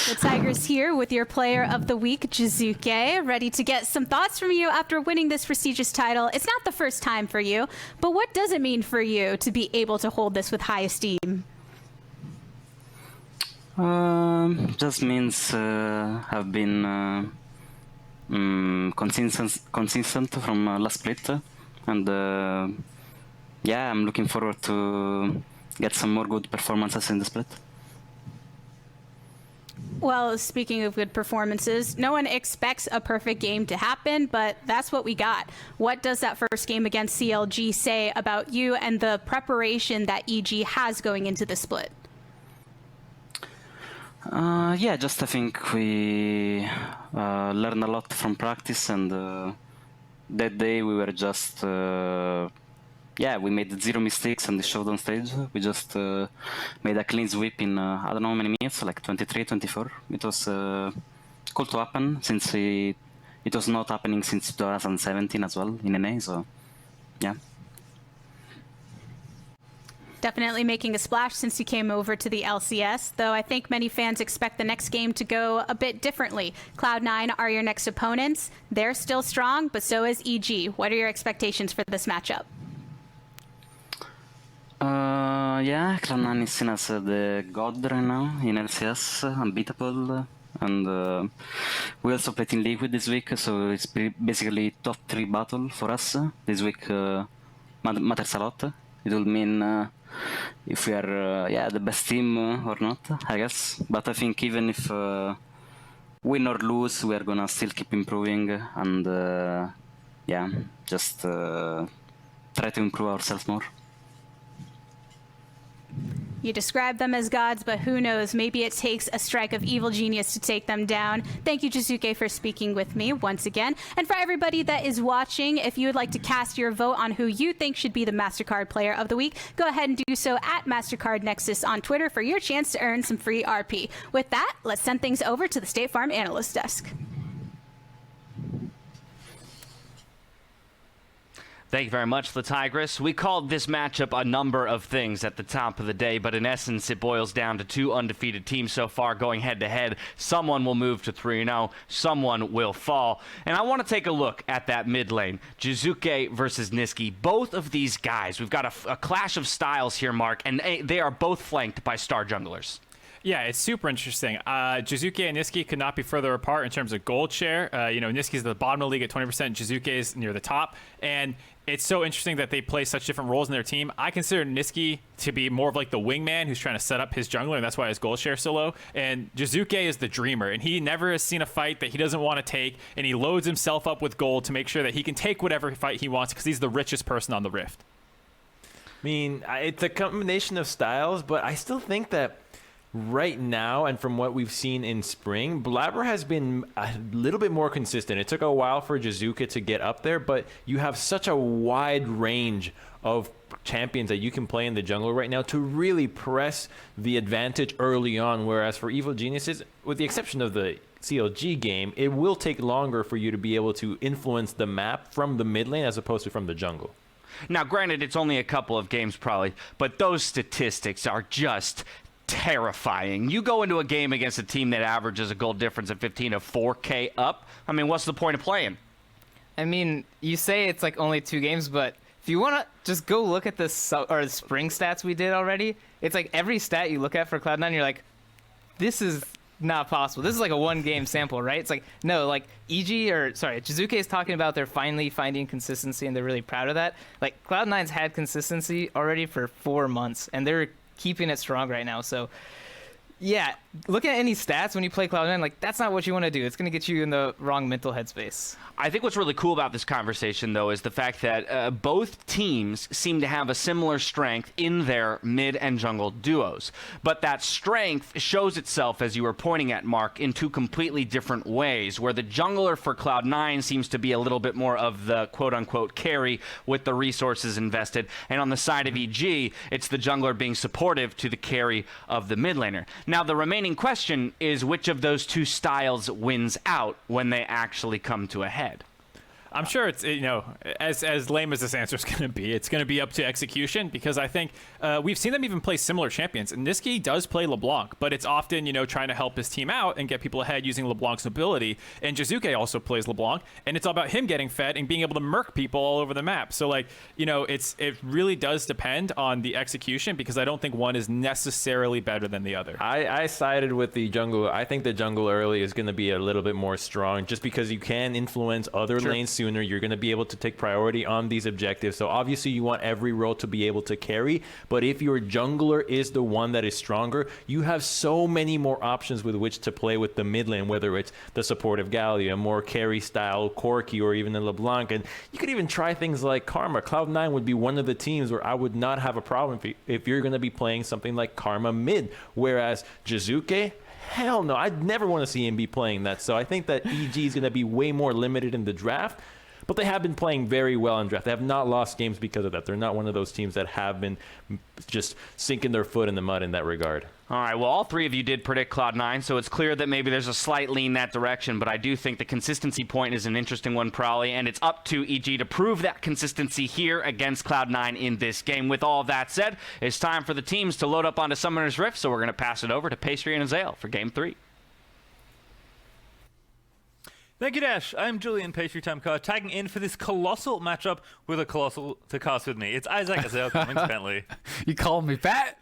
The Tigers here with your player of the week, Jiizuke, ready to get some thoughts from you after winning this prestigious title. It's not the first time for you, but what does it mean for you to be able to hold this with high esteem? Just means have been consistent from last split, and yeah, I'm looking forward to get some more good performances in the split. Well, speaking of good performances, no one expects a perfect game to happen, but that's what we got. What does that first game against CLG say about you and the preparation that EG has going into the split? Yeah, just I think we learned a lot from practice, and that day we were just yeah, we made 0 mistakes and showed on stage. We just made a clean sweep in I don't know how many minutes, like 23, 24. It was cool to happen since it was not happening since 2017 as well in NA. So yeah. Definitely making a splash since you came over to the LCS, though I think many fans expect the next game to go a bit differently. Cloud9 are your next opponents. They're still strong, but so is EG. What are your expectations for this matchup? Yeah, Cloud9 is seen as the god right now in LCS, unbeatable, and we also played in Liquid this week, so it's basically top 3 battle for us. This week matters a lot. It will mean if we are yeah, the best team or not, I guess. But I think even if win or lose, we are gonna still keep improving, and yeah, just try to improve ourselves more. You describe them as gods, but who knows? Maybe it takes a strike of evil genius to take them down. Thank you, Jiizuke, for speaking with me once again. And for everybody that is watching, if you would like to cast your vote on who you think should be the MasterCard Player of the Week, go ahead and do so at MasterCard Nexus on Twitter for your chance to earn some free RP. With that, let's send things over to the State Farm Analyst Desk. Thank you very much, the Tigress. We called this matchup a number of things at the top of the day, but in essence, it boils down to 2 undefeated teams so far going head-to-head. Someone will move to 3-0, someone will fall. And I want to take a look at that mid lane, Jiizuke versus Nisqy. Both of these guys, we've got a clash of styles here, Mark, and they are both flanked by star junglers. Yeah, it's super interesting. Jiizuke and Nisqy could not be further apart in terms of gold share. You know, Nisqy's at the bottom of the league at 20%, Jiizuke is near the top. And it's so interesting that they play such different roles in their team. I consider Nisqy to be more of like the wingman who's trying to set up his jungler, and that's why his gold share is so low. And Jiizuke is the dreamer, and he never has seen a fight that he doesn't want to take, and he loads himself up with gold to make sure that he can take whatever fight he wants because he's the richest person on the Rift. I mean, it's a combination of styles, but I still think that right now, and from what we've seen in spring, Blaber has been a little bit more consistent. It took a while for Jiizuke to get up there, but you have such a wide range of champions that you can play in the jungle right now to really press the advantage early on, whereas for Evil Geniuses, with the exception of the CLG game, it will take longer for you to be able to influence the map from the mid lane as opposed to from the jungle. Now, granted, it's only a couple of games probably, but those statistics are just terrifying. You go into a game against a team that averages a goal difference of 15 of 4K up. I mean, what's the point of playing? I mean, you say it's like only 2 games, but if you want to just go look at the spring stats we did already, it's like every stat you look at for Cloud9, you're like, this is not possible. This is like a 1-game sample, right? It's like, no, like Jiizuke is talking about they're finally finding consistency and they're really proud of that. Like Cloud9's had consistency already for 4 months and they're keeping it strong right now. So yeah, look at any stats when you play Cloud9, like that's not what you want to do. It's going to get you in the wrong mental headspace. I think what's really cool about this conversation, though, is the fact that both teams seem to have a similar strength in their mid and jungle duos. But that strength shows itself, as you were pointing at, Mark, in 2 completely different ways, where the jungler for Cloud9 seems to be a little bit more of the quote-unquote carry with the resources invested, and on the side of EG, it's the jungler being supportive to the carry of the mid laner. Now, the remaining question is which of those 2 styles wins out when they actually come to a head. I'm sure it's, as lame as this answer is going to be, it's going to be up to execution, because I think we've seen them even play similar champions. And Nisqy does play LeBlanc, but it's often, trying to help his team out and get people ahead using LeBlanc's ability. And Jiizuke also plays LeBlanc, and it's all about him getting fed and being able to murk people all over the map. So, it really does depend on the execution, because I don't think one is necessarily better than the other. I sided with the jungle. I think the jungle early is going to be a little bit more strong, just because you can influence other lanes sooner. You're going to be able to take priority on these objectives. So obviously you want every role to be able to carry, but if your jungler is the one that is stronger, you have so many more options with which to play with the mid lane, whether it's the supportive Gallia, a more carry style Corki, or even a LeBlanc. And you could even try things like Karma. Cloud9 would be one of the teams where I would not have a problem if you're going to be playing something like Karma mid, whereas Jiizuke, hell no, I'd never want to see him be playing that. So I think that EG is going to be way more limited in the draft, but they have been playing very well in draft. They have not lost games because of that. They're not one of those teams that have been just sinking their foot in the mud in that regard. All right, well, all three of you did predict Cloud9, so it's clear that maybe there's a slight lean that direction, but I do think the consistency point is an interesting one, probably, and it's up to EG to prove that consistency here against Cloud9 in this game. With all of that said, it's time for the teams to load up onto Summoner's Rift, so we're going to pass it over to Pastry and Ezreal for Game 3. Thank you, Dash. I'm Julian Pastry Time Card, tagging in for this colossal matchup with a colossal to cast with me. It's Isaac Ezreal coming to Bentley. You calling me fat?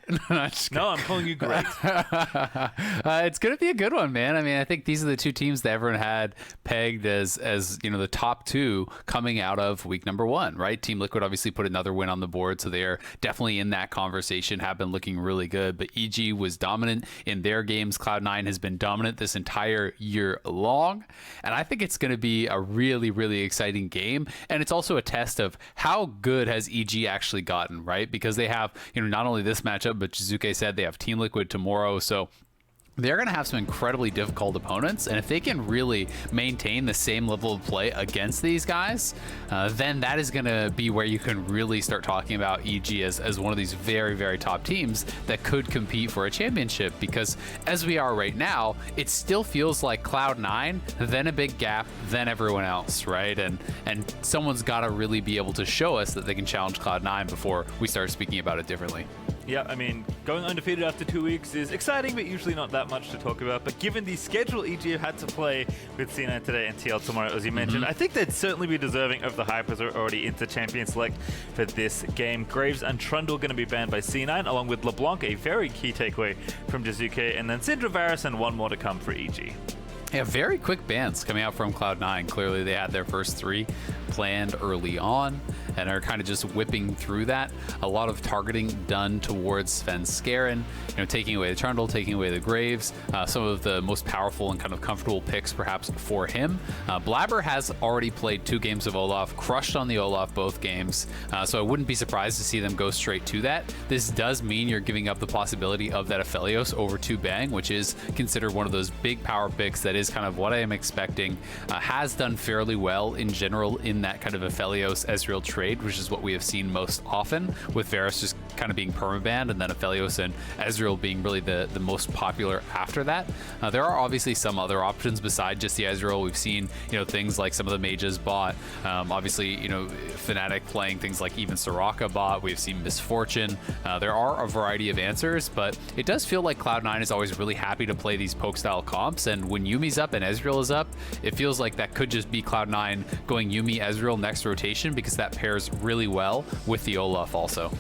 No, I'm calling you great. It's going to be a good one, man. I mean, I think these are the two teams that everyone had pegged as the top two coming out of week number 1, right? Team Liquid obviously put another win on the board, so they're definitely in that conversation, have been looking really good. But EG was dominant in their games. Cloud9 has been dominant this entire year long. And I think it's going to be a really, really exciting game. And it's also a test of how good has EG actually gotten, right? Because they have, not only this matchup, but Jiizuke said they have Team Liquid tomorrow. So they're going to have some incredibly difficult opponents, and if they can really maintain the same level of play against these guys, then that is going to be where you can really start talking about EG as one of these very, very top teams that could compete for a championship. Because as we are right now, it still feels like Cloud9, then a big gap, then everyone else, right? And someone's got to really be able to show us that they can challenge Cloud9 before we start speaking about it differently. Yeah, I mean, going undefeated after 2 weeks is exciting, but usually not that much to talk about. But given the schedule EG have had to play with C9 today and TL tomorrow, as you mentioned, I think they'd certainly be deserving of the hype, as they're already into champion select for this game. Graves and Trundle going to be banned by C9, along with LeBlanc, a very key takeaway from Jiizuke, and then Syndra, Varus, and one more to come for EG. Yeah, very quick bans coming out from Cloud9. Clearly, they had their first 3 planned early on and are kind of just whipping through that. A lot of targeting done towards Svenskeren, taking away the Trundle, taking away the Graves, some of the most powerful and kind of comfortable picks perhaps for him. Blaber has already played 2 games of Olaf, crushed on the Olaf both games, so I wouldn't be surprised to see them go straight to that. This does mean you're giving up the possibility of that Aphelios over to Bang, which is considered one of those big power picks that is kind of what I am expecting. Has done fairly well in general in that kind of Aphelios Ezreal trade, which is what we have seen most often, with Varus just kind of being permabanned and then Aphelios and Ezreal being really the most popular after that. There are obviously some other options beside just the Ezreal. We've seen things like some of the mages bought, obviously Fnatic playing things like even Soraka bought. We've seen Misfortune. There are a variety of answers, but it does feel like Cloud9 is always really happy to play these poke style comps, and when Yuumi's up and Ezreal is up, it feels like that could just be Cloud9 going Yuumi Ezreal next rotation, because that pairs really well with the Olaf also.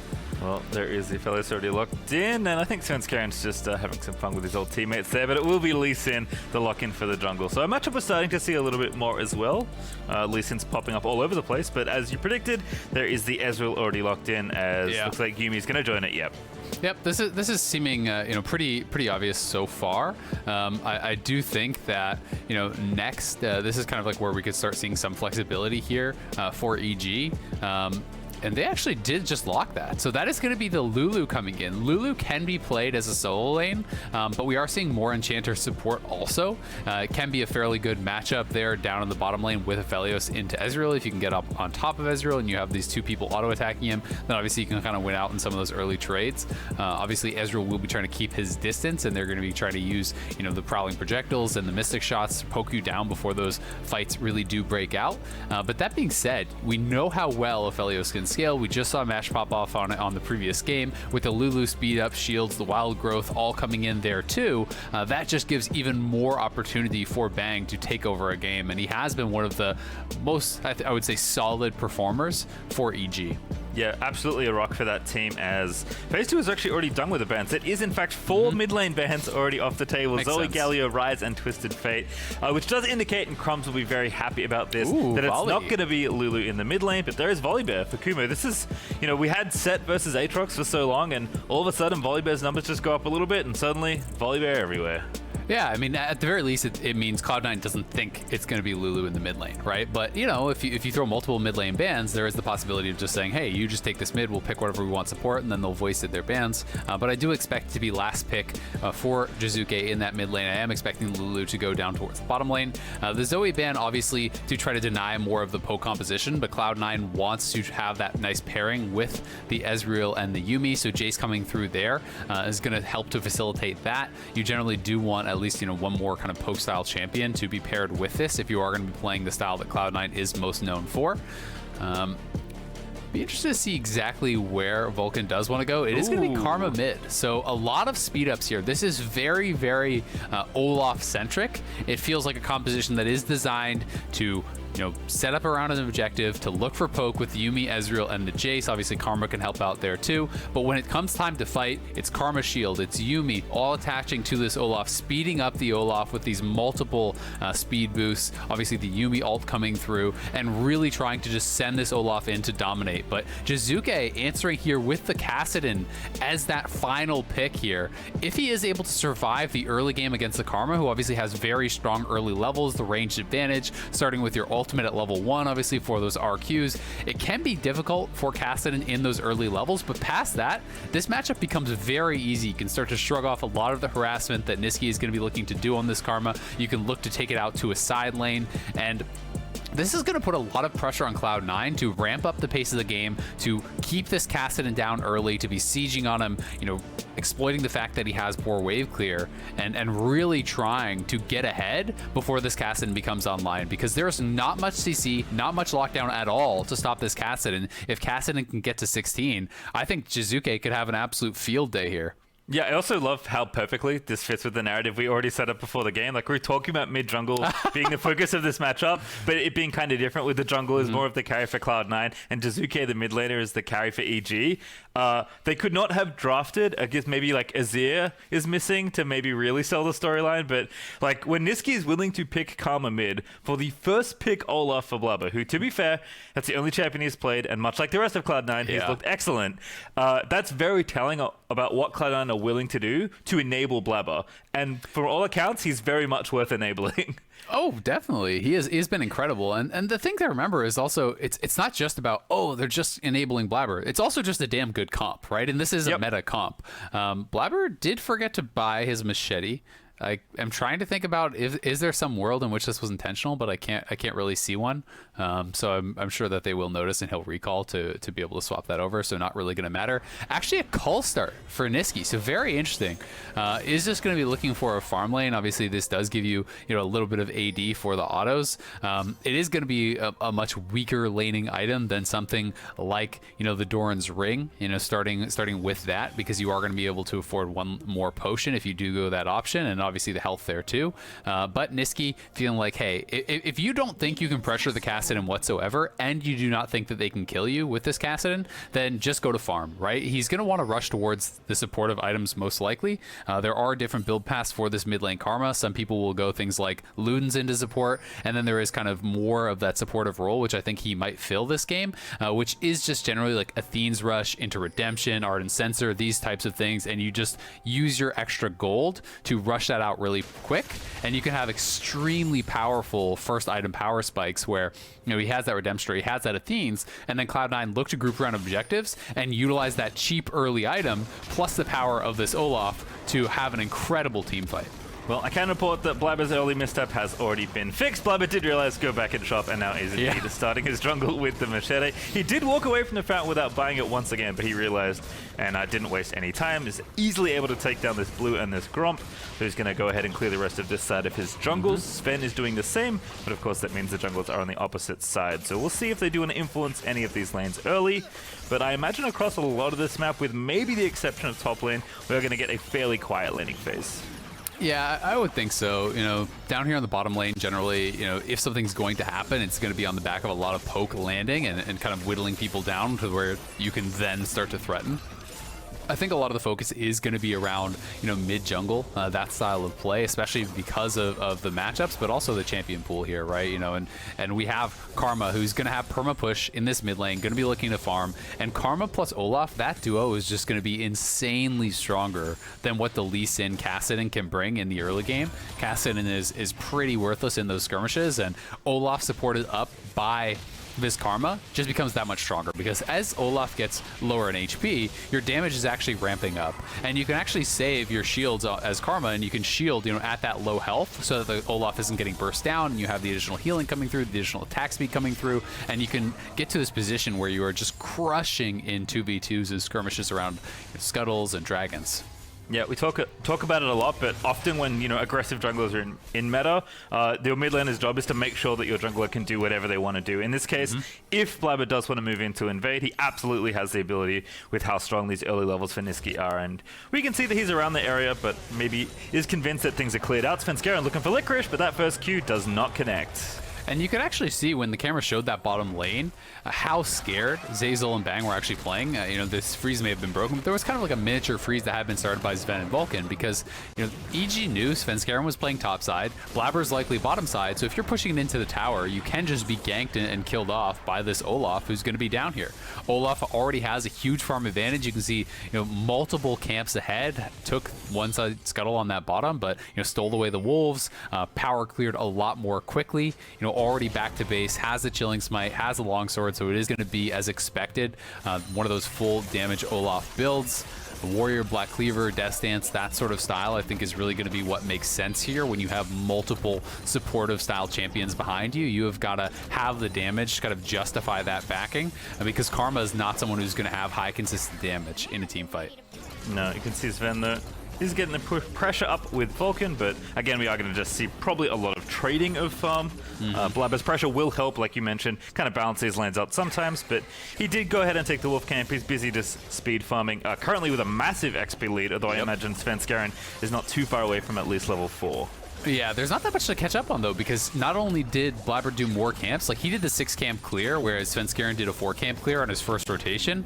Well, there is the Aphelios already locked in, and I think Svenskeren's just having some fun with his old teammates there, but it will be Lee Sin, the lock-in for the jungle. So a matchup we're starting to see a little bit more as well. Lee Sin's popping up all over the place, but as you predicted, there is the Ezreal already locked in, as looks like Yuumi's going to join it, Yep, this is seeming pretty obvious so far. I do think that next this is kind of like where we could start seeing some flexibility here for EG. and they actually did just lock that. So that is going to be the Lulu coming in. Lulu can be played as a solo lane, but we are seeing more Enchanter support also. It can be a fairly good matchup there down in the bottom lane with Aphelios into Ezreal. If you can get up on top of Ezreal and you have these two people auto-attacking him, then obviously you can kind of win out in some of those early trades. Obviously, Ezreal will be trying to keep his distance, and they're going to be trying to use, you know, the prowling projectiles and the mystic shots to poke you down before those fights really do break out. But that being said, we know how well Aphelios can scale. We just saw Mash pop off on it on the previous game with the Lulu speed up, shields, the wild growth all coming in there too. That just gives even more opportunity for Bang to take over a game, and he has been one of the most, I would say, solid performers for EG. Yeah, absolutely a rock for that team, as Phase 2 is actually already done with the bans. It is, in fact, 4 mid lane bans already off the table. Makes Zoe, sense. Galio, Rise, and Twisted Fate, which does indicate, and Crumbs will be very happy about this, Ooh, that it's Volley. not going to be Lulu in the mid lane, but there is Volibear for Kumo. This is, you know, we had Set versus Aatrox for so long, and all of a sudden Volibear's numbers just go up a little bit, and suddenly Volibear everywhere. Yeah, I mean, at the very least, it means Cloud9 doesn't think it's going to be Lulu in the mid lane, right? But, you know, if you throw multiple mid lane bans, there is the possibility of just saying, hey, you just take this mid, we'll pick whatever we want support, and then they'll voice it their bans. But I do expect to be last pick for Jiizuke in that mid lane. I am expecting Lulu to go down towards the bottom lane. The Zoe ban, obviously, to try to deny more of the poke composition, but Cloud9 wants to have that nice pairing with the Ezreal and the Yuumi, so Jayce coming through there is going to help to facilitate that. You generally do want at least, you know, one more kind of poke style champion to be paired with this if you are going to be playing the style that Cloud9 is most known for. Be interested to see exactly where Vulcan does want to go. It is going to be Karma mid, so a lot of speed ups here. This is very, very Olaf centric. It feels like a composition that is designed to, you know, set up around an objective to look for poke with Yuumi, Ezreal, and the Jayce. Obviously, Karma can help out there too. But when it comes time to fight, it's Karma shield, it's Yuumi, all attaching to this Olaf, speeding up the Olaf with these multiple speed boosts. Obviously, the Yuumi ult coming through and really trying to just send this Olaf in to dominate. But Jiizuke answering here with the Kassadin as that final pick here. If he is able to survive the early game against the Karma, who obviously has very strong early levels, the ranged advantage, starting with your ultimate at level 1, obviously, for those RQs. It can be difficult for Kassadin in those early levels, but past that, this matchup becomes very easy. You can start to shrug off a lot of the harassment that Nisqy is going to be looking to do on this Karma. You can look to take it out to a side lane, and this is going to put a lot of pressure on Cloud9 to ramp up the pace of the game, to keep this Kassadin down early, to be sieging on him, you know, exploiting the fact that he has poor wave clear, and really trying to get ahead before this Kassadin becomes online, because there's not much CC, not much lockdown at all to stop this Kassadin. If Kassadin can get to 16, I think Jiizuke could have an absolute field day here. Yeah, I also love how perfectly this fits with the narrative we already set up before the game. Like, we were talking about mid-jungle being the focus of this matchup, but it being kind of different with the jungle is more of the carry for Cloud9, and Jiizuke, the mid laner, is the carry for EG. They could not have drafted, I guess maybe like Azir is missing to maybe really sell the storyline, but like when Nisqy is willing to pick Karma mid for the first pick Olaf for Blaber, who, to be fair, that's the only champion he's played, and much like the rest of Cloud9, he's looked excellent. That's very telling about what Cloud9 are willing to do to enable Blaber, and for all accounts, he's very much worth enabling. Oh, definitely. He's been incredible. And the thing to remember is also, it's not just about, oh, they're just enabling Blaber. It's also just a damn good comp, right? And this is a meta comp. Blaber did forget to buy his machete. I am trying to think about, is there some world in which this was intentional, but I can't really see one. So I'm sure that they will notice and he'll recall to be able to swap that over. So not really going to matter. Actually, a call start for Nisqy. So very interesting. Is just going to be looking for a farm lane. Obviously, this does give you, you know, a little bit of AD for the autos. It is going to be a much weaker laning item than something like, you know, the Doran's Ring. You know, starting with that, because you are going to be able to afford one more potion if you do go that option, and obviously the health there too. But Nisqy feeling like, hey, if you don't think you can pressure the Kassadin whatsoever, and you do not think that they can kill you with this Kassadin, then just go to farm, right? He's going to want to rush towards the supportive items most likely. There are different build paths for this mid lane Karma. Some people will go things like Ludens into support, and then there is kind of more of that supportive role, which I think he might fill this game, which is just generally like Athene's Rush into Redemption, Ardent Sensor, these types of things, and you just use your extra gold to rush that out really quick, and you can have extremely powerful first item power spikes where, you know, he has that Redemptor, he has that Athenes, and then Cloud9 look to group around objectives and utilize that cheap early item plus the power of this Olaf to have an incredible team fight. Well, I can report that Blaber's early misstep has already been fixed. Blaber did realize go back and shop, and now is indeed starting his jungle with the machete. He did walk away from the fountain without buying it once again, but he realized and didn't waste any time. Is easily able to take down this blue and this Gromp, so he's going to go ahead and clear the rest of this side of his jungles. Zven is doing the same, but of course that means the jungles are on the opposite side. So we'll see if they do want to influence any of these lanes early. But I imagine across a lot of this map, with maybe the exception of top lane, we're going to get a fairly quiet laning phase. Yeah, I would think so. You know, down here on the bottom lane, generally, you know, if something's going to happen, it's going to be on the back of a lot of poke landing and kind of whittling people down to where you can then start to threaten. I think a lot of the focus is going to be around, you know, mid jungle, that style of play, especially because of the matchups, but also the champion pool here, right? You know, and we have Karma, who's going to have perma push in this mid lane, going to be looking to farm, and Karma plus Olaf, that duo is just going to be insanely stronger than what the Lee Sin Kassadin can bring in the early game. Kassadin is pretty worthless in those skirmishes, and Olaf supported up by this Karma just becomes that much stronger, because as Olaf gets lower in HP, your damage is actually ramping up, and you can actually save your shields as Karma, and you can shield, you know, at that low health so that the Olaf isn't getting burst down, and you have the additional healing coming through, the additional attack speed coming through, and you can get to this position where you are just crushing in 2v2s and skirmishes around scuttles and dragons. Yeah, we talk about it a lot, but often when, you know, aggressive junglers are in meta, your mid laner's job is to make sure that your jungler can do whatever they want to do. In this case, if Blaber does want to move into invade, he absolutely has the ability with how strong these early levels for Nisqy are, and we can see that he's around the area, but maybe is convinced that things are cleared out. Svenskeren looking for Licorice, but that first Q does not connect. And you can actually see when the camera showed that bottom lane, how scared Zeyzal and Bang were actually playing. You know, this freeze may have been broken, but there was kind of like a miniature freeze that had been started by Zven and Vulcan, because, you know, EG knew Svenskeren was playing top side, Blaber's likely bottom side, so if you're pushing it into the tower, you can just be ganked and killed off by this Olaf who's going to be down here. Olaf already has a huge farm advantage. You can see, you know, multiple camps ahead, took one side scuttle on that bottom, but, you know, stole away the wolves, power cleared a lot more quickly, you know, already back to base, has the Chilling Smite, has a longsword, so it is going to be as expected. One of those full damage Olaf builds. Warrior, Black Cleaver, Death Stance, that sort of style I think is really going to be what makes sense here. When you have multiple supportive style champions behind you, you have got to have the damage to kind of justify that backing, because Karma is not someone who's going to have high consistent damage in a team fight. No, you can see Zven there. He's getting the pressure up with Vulcan, but again, we are going to just see probably a lot of trading of farm. Blaber's pressure will help, like you mentioned, kind of balance these lanes out sometimes, but he did go ahead and take the Wolf Camp. He's busy just speed farming, currently with a massive XP lead, although I imagine Svenskeren is not too far away from at least level 4. Yeah, there's not that much to catch up on, though, because not only did Blaber do more camps, like he did the 6 camp clear, whereas Svenskeren did a 4 camp clear on his first rotation.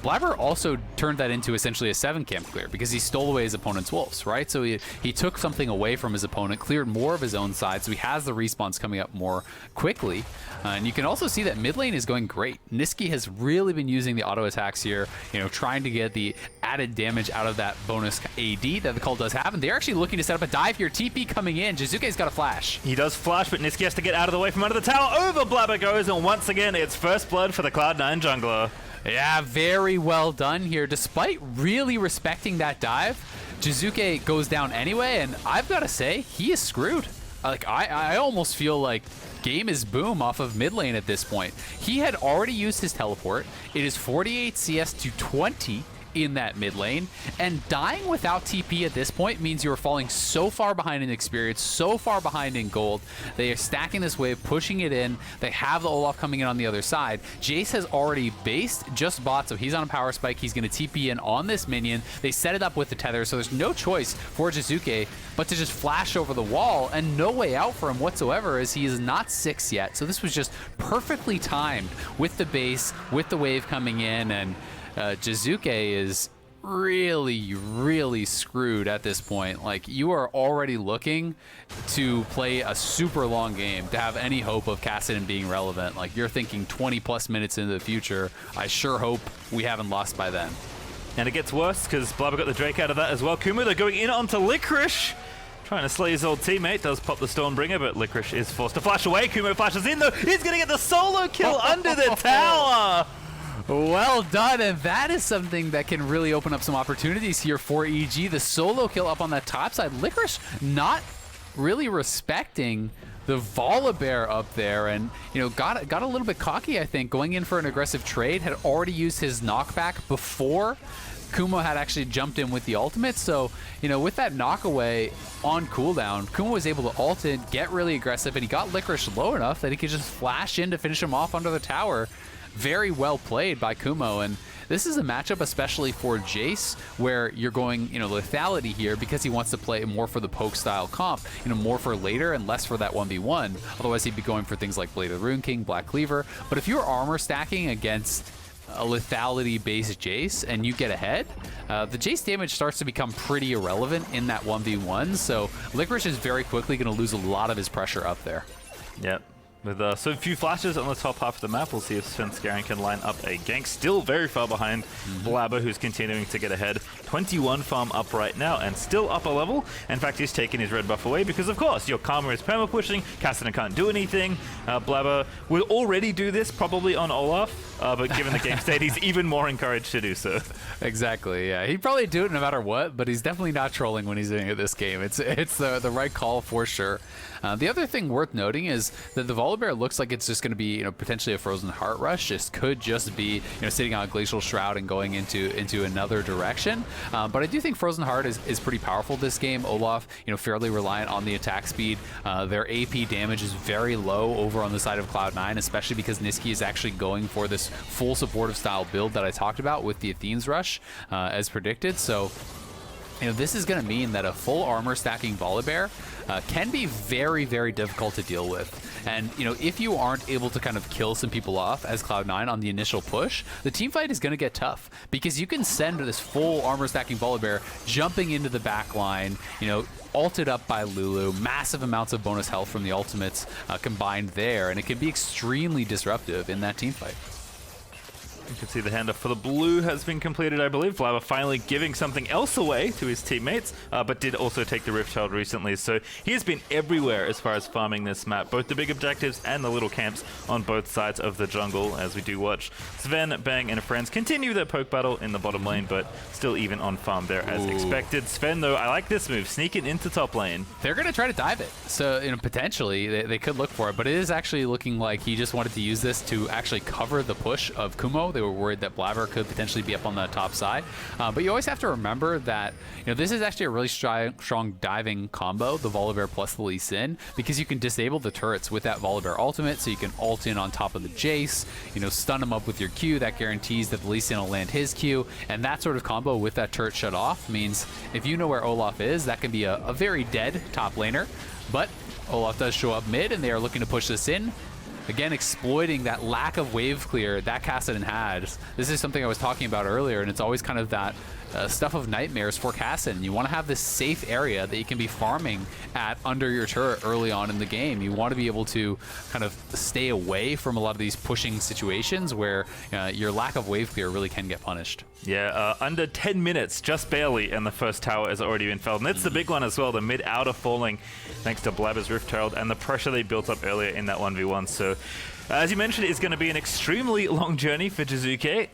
Blaber also turned that into essentially a 7 camp clear because he stole away his opponent's wolves, right? So he took something away from his opponent, cleared more of his own side, so he has the respawns coming up more quickly. And you can also see that mid lane is going great. Nisqy has really been using the auto attacks here, you know, trying to get the added damage out of that bonus AD that the call does have. And they're actually looking to set up a dive here. TP coming in. Jiizuke's got a flash. He does flash, but Nisqy has to get out of the way from under the tower. Over Blaber goes, and once again, it's first blood for the Cloud9 jungler. Yeah, very well done here. Despite really respecting that dive, Jiizuke goes down anyway, and I've got to say, he is screwed. Like, I almost feel like game is boom off of mid lane at this point. He had already used his teleport. It is 48 CS to 20 in that mid lane, and dying without TP at this point means you are falling so far behind in experience, so far behind in gold. They are stacking this wave, pushing it in. They have the Olaf coming in on the other side. Jayce has already based, just bought, so he's on a power spike. He's going to TP in on this minion. They set it up with the tether, so there's no choice for Jiizuke but to just flash over the wall, and no way out for him whatsoever, as he is not 6 yet. So this was just perfectly timed with the base, with the wave coming in, and Jiizuke is really, really screwed at this point. Like, you are already looking to play a super long game to have any hope of Kassadin being relevant. Like, you're thinking 20 plus minutes into the future. I sure hope we haven't lost by then. And it gets worse because Blaber got the Drake out of that as well. Kumo, they're going in onto Licorice. Trying to slay his old teammate, does pop the Stormbringer, but Licorice is forced to flash away. Kumo flashes in though, he's gonna get the solo kill under the tower! Well done, and that is something that can really open up some opportunities here for EG. The solo kill up on that top side. Licorice not really respecting the Volibear up there, and got a little bit cocky, I think, going in for an aggressive trade. Had already used his knockback before Kumo had actually jumped in with the ultimate. So, with that knockaway on cooldown, Kumo was able to ult in, get really aggressive, and he got Licorice low enough that he could just flash in to finish him off under the tower. Very well played by Kumo, and this is a matchup especially for Jayce where you're going, lethality here because he wants to play more for the poke style comp, more for later and less for that 1v1. Otherwise, he'd be going for things like Blade of the Rune King, Black Cleaver. But if you're armor stacking against a lethality-based Jayce and you get ahead, the Jayce damage starts to become pretty irrelevant in that 1v1. So Licorice is very quickly going to lose a lot of his pressure up there. Yep. With so few flashes on the top half of the map, we'll see if Svenskeren can line up a gank. Still very far behind Blaber, who's continuing to get ahead. 21 farm up right now, and still up a level. In fact, he's taken his red buff away because, of course, your Karma is perma-pushing. Kassadin can't do anything. Blaber will already do this, probably on Olaf, but given the game state, he's even more encouraged to do so. Exactly, yeah. He'd probably do it no matter what, but he's definitely not trolling when he's doing it this game. It's the right call for sure. The other thing worth noting is that the Volibear looks like it's just going to be, potentially a Frozen Heart Rush. This could just be, sitting on a Glacial Shroud and going into another direction. But I do think Frozen Heart is pretty powerful this game. Olaf, fairly reliant on the attack speed. Their AP damage is very low over on the side of Cloud9, especially because Nisqy is actually going for this full supportive style build that I talked about with the Athene's Rush, as predicted. So, this is going to mean that a full armor stacking Volibear can be very, very difficult to deal with. And, if you aren't able to kind of kill some people off as Cloud9 on the initial push, the team fight is going to get tough because you can send this full armor stacking Volibear jumping into the back line, ulted up by Lulu, massive amounts of bonus health from the ultimates combined there, and it can be extremely disruptive in that team fight. You can see the handoff for the blue has been completed, I believe. Blaber finally giving something else away to his teammates, but did also take the Rift Child recently. So he has been everywhere as far as farming this map, both the big objectives and the little camps on both sides of the jungle, as we do watch Zven, Bang, and friends continue their poke battle in the bottom lane, but still even on farm there as expected. Zven, though, I like this move, sneaking into top lane. They're going to try to dive it. So, potentially they could look for it, but it is actually looking like he just wanted to use this to actually cover the push of Kumo. They were worried that Blaber could potentially be up on the top side. But you always have to remember that this is actually a really strong diving combo, the Volibear plus the Lee Sin, because you can disable the turrets with that Volibear ultimate, so you can ult in on top of the Jayce, stun him up with your Q. That guarantees that the Lee Sin will land his Q, and that sort of combo with that turret shut off means if you know where Olaf is, that can be a very dead top laner. But Olaf does show up mid, and they are looking to push this in. Again, exploiting that lack of wave clear that Kassadin had. This is something I was talking about earlier, and it's always kind of that stuff of nightmares for Kassadin. You want to have this safe area that you can be farming at under your turret early on in the game. You want to be able to kind of stay away from a lot of these pushing situations where your lack of wave clear really can get punished. Yeah, under 10 minutes, just barely, and the first tower has already been felled. And that's the big one as well, the mid-outer falling thanks to Blaber's Rift Herald and the pressure they built up earlier in that 1v1. So, as you mentioned, it's going to be an extremely long journey for Jiizuke.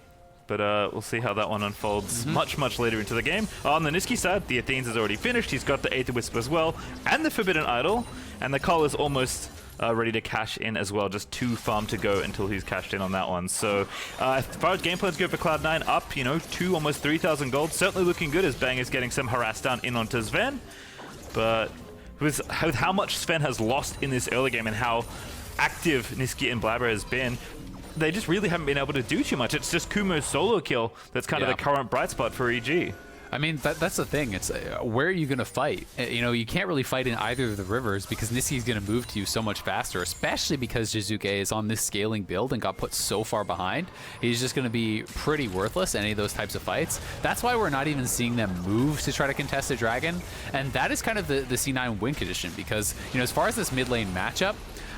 But we'll see how that one unfolds much later into the game. On the Nisqy side, the Athene's is already finished. He's got the Aether Wisp as well, and the Forbidden Idol. And the Cull is almost ready to cash in as well. Just 2 farm to go until he's cashed in on that one. So as far as game plans go for Cloud9, up, almost 3,000 gold. Certainly looking good as Bang is getting some harass down in onto Zven. But with how much Zven has lost in this early game and how active Nisqy and Blaber has been, they just really haven't been able to do too much. It's just Kumo's solo kill that's kind of the current bright spot for EG. I mean, that's the thing. It's where are you going to fight? You can't really fight in either of the rivers because Nisqy's going to move to you so much faster, especially because Jiizuke is on this scaling build and got put so far behind. He's just going to be pretty worthless any of those types of fights. That's why we're not even seeing them move to try to contest a dragon. And that is kind of the C9 win condition because, as far as this mid lane matchup,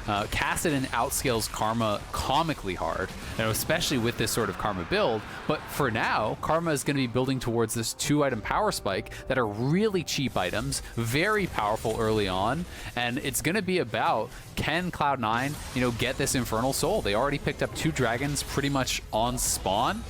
Kassadin outscales Karma comically hard, especially with this sort of Karma build. But for now, Karma is going to be building towards this 2-item power spike that are really cheap items, very powerful early on, and it's going to be about, can Cloud9, get this Infernal Soul? They already picked up 2 dragons pretty much on spawn.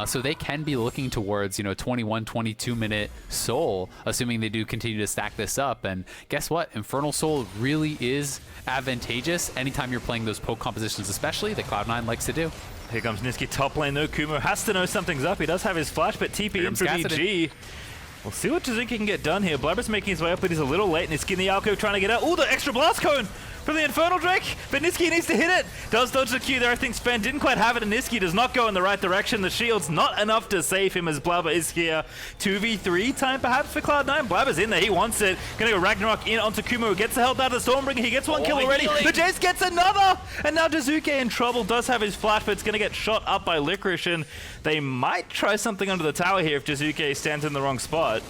So they can be looking towards, 21, 22-minute Soul, assuming they do continue to stack this up. And guess what? Infernal Soul really is advantageous anytime you're playing those poke compositions, especially that Cloud9 likes to do. Here comes Nisqy top lane though. Kumo has to know something's up. He does have his flash, but TP in from EG. We'll see what Jiizuke can get done here. Blaber's making his way up, but he's a little late. Nisqy in the Alcove trying to get out. Oh, the extra blast cone from the Infernal Drake, but Nisqy needs to hit it. Does dodge the Q there. I think Sven didn't quite have it, and Nisqy does not go in the right direction. The shield's not enough to save him as Blaber is here. 2v3 time perhaps for Cloud9. Blaber's in there. He wants it. Gonna go Ragnarok in onto Kumo. Gets the help out of the Stormbringer. He gets 1 kill already. The Jayce gets another! And now Jiizuke in trouble. Does have his flash, but it's gonna get shot up by Licorice, and they might try something under the tower here if Jiizuke stands in the wrong spot.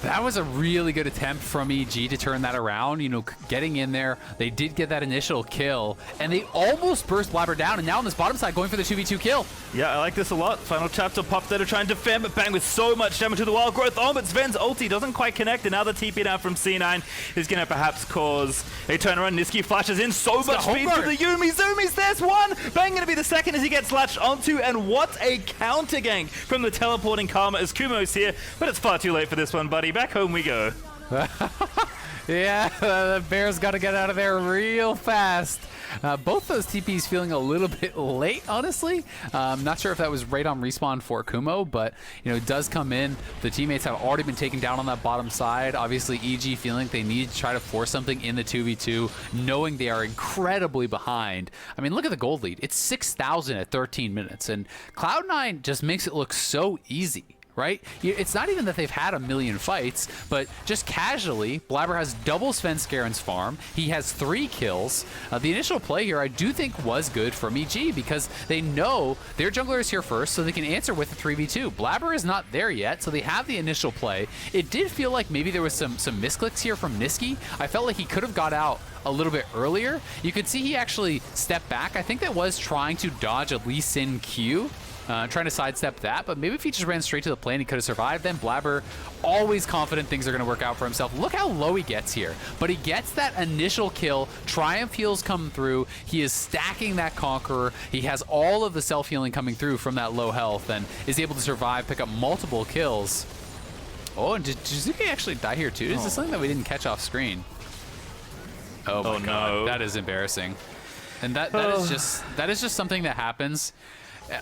That was a really good attempt from EG to turn that around, getting in there. They did get that initial kill, and they almost burst Blaber down, and now on this bottom side, going for the 2v2 kill. Yeah, I like this a lot. Final chapter popped there to try and defend, but bang with so much damage to the wild growth on, but Sven's ulti doesn't quite connect, and now the TP down from C9 is going to perhaps cause a turnaround. Nisqy flashes in, so much speed for the Yuumi. Zoomies, there's one! Bang going to be the second as he gets latched onto, and what a counter gank from the teleporting Karma as Kumo's here, but it's far too late for this one, buddy. Back home we go. Yeah, the Bears got to get out of there real fast. Both those TPs feeling a little bit late, honestly. Not sure if that was right on respawn for Kumo, but it does come in. The teammates have already been taken down on that bottom side. Obviously, EG feeling like they need to try to force something in the 2v2, knowing they are incredibly behind. I mean, look at the gold lead. It's 6,000 at 13 minutes, and Cloud9 just makes it look so easy. Right? It's not even that they've had a million fights, but just casually, Blaber has double Svenskeren's farm. He has 3 kills. The initial play here, I do think, was good from EG because they know their jungler is here first, so they can answer with a 3v2. Blaber is not there yet, so they have the initial play. It did feel like maybe there was some misclicks here from Nisqy. I felt like he could have got out a little bit earlier. You could see he actually stepped back. I think that was trying to dodge a Lee Sin Q. Trying to sidestep that, but maybe if he just ran straight to the plane, he could have survived. Then Blaber, always confident things are going to work out for himself. Look how low he gets here, but he gets that initial kill. Triumph heals come through. He is stacking that Conqueror. He has all of the self-healing coming through from that low health and is able to survive, pick up multiple kills. Oh, and did Jiizuke actually die here too? Is this something that we didn't catch off screen? Oh my God, no. That is embarrassing. And that is just something that happens.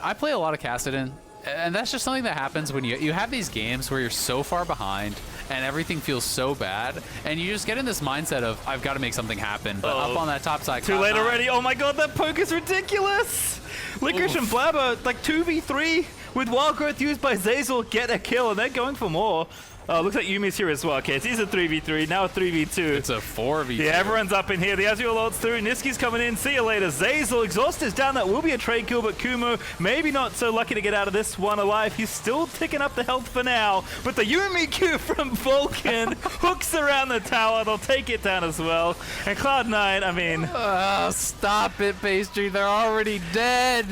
I play a lot of Kassadin, and that's just something that happens when you have these games where you're so far behind and everything feels so bad, and you just get in this mindset of, I've got to make something happen. But up on that top side, too late already. Oh my God, that poke is ridiculous. Licorice and Blaber, like 2v3 with wild growth used by Zeyzal, get a kill, and they're going for more. Oh, looks like Yuumi's here as well. Okay, so he's a 3v3, now a 3v2. It's a 4v2. Yeah, everyone's up in here. The Ezreal ult's through. Nisqy's coming in. See you later. Zeyzal, Exhaust is down. That will be a trade kill, but Kumo maybe not so lucky to get out of this one alive. He's still ticking up the health for now, but the Yuumi Q from Vulcan hooks around the tower. They'll take it down as well. And Cloud9, I mean... Stop it, Pastry. They're already dead.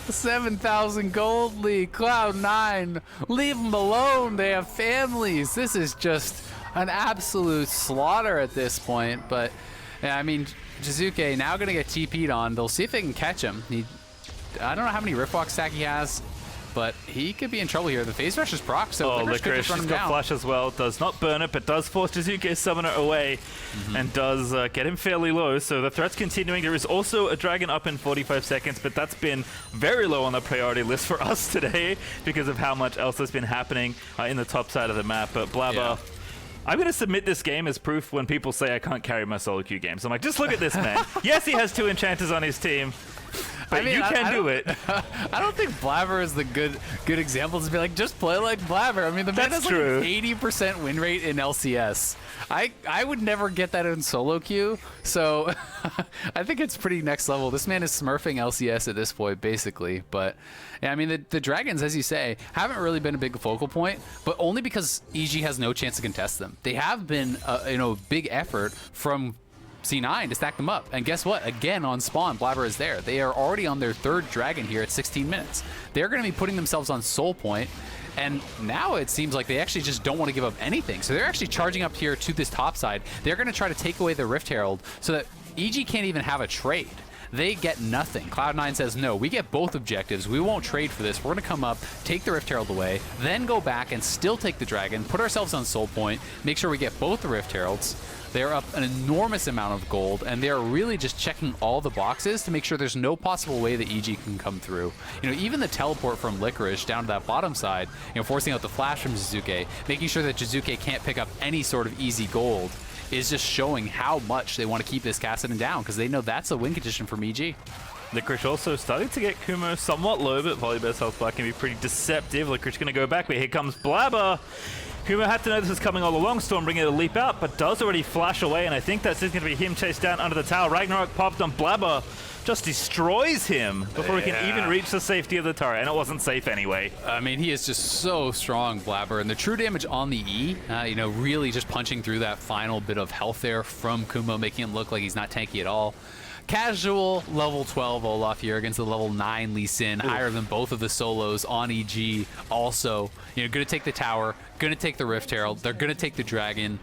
7,000 gold lead, Cloud9. Leave them alone. They have families. This is just an absolute slaughter at this point. But, yeah, I mean, Jiizuke now going to get TP'd on. They'll see if they can catch him. I don't know how many Riftwalk stack he has, but he could be in trouble here. The phase rush is proc, so Licorice has got flash as well. Does not burn it, but does force Jiizuke's summoner away and does get him fairly low. So the threat's continuing. There is also a dragon up in 45 seconds, but that's been very low on the priority list for us today because of how much else has been happening in the top side of the map. But Blaber... Yeah. I'm going to submit this game as proof when people say I can't carry my solo queue games. I'm like, just look at this man. Yes, he has 2 enchanters on his team, but you can do it. I don't think Blaber is the good example to be like, just play like Blaber. I mean, the man has like an 80% win rate in LCS. I would never get that in solo queue, so I think it's pretty next level. This man is smurfing LCS at this point, basically. But yeah, I mean, the Dragons, as you say, haven't really been a big focal point, but only because EG has no chance to contest them. They have been, a big effort from C9 to stack them up. And guess what? Again, on spawn, Blaber is there. They are already on their 3rd dragon here at 16 minutes. They're going to be putting themselves on soul point. And now it seems like they actually just don't want to give up anything. So they're actually charging up here to this top side. They're going to try to take away the Rift Herald so that EG can't even have a trade. They get nothing. Cloud9 says, no, we get both objectives. We won't trade for this. We're going to come up, take the Rift Herald away, then go back and still take the dragon, put ourselves on soul point, make sure we get both the Rift Heralds. They're up an enormous amount of gold, and they're really just checking all the boxes to make sure there's no possible way that EG can come through. You know, even the teleport from Licorice down to that bottom side, you know, forcing out the flash from Jiizuke, making sure that Jiizuke can't pick up any sort of easy gold, is just showing how much they want to keep this Kassadin down, because they know that's a win condition from EG. Licorice also starting to get Kumo somewhat low, but Volibear's health bar can be pretty deceptive. Licorice going to go back, but here comes Blaber. Kumo had to know this was coming all along, Storm bringing it a leap out, but does already flash away, and I think that's just going to be him chased down under the tower. Ragnarok popped on Blaber, just destroys him before he can even reach the safety of the turret, and it wasn't safe anyway. I mean, he is just so strong, Blaber, and the true damage on the E, you know, really just punching through that final bit of health there from Kumo, making him look like he's not tanky at all. Casual level 12 Olaf here against the level 9 Lee Sin, higher than both of the solos on EG. Also, you know, going to take the tower, going to take the Rift Herald, they're going to take the dragon.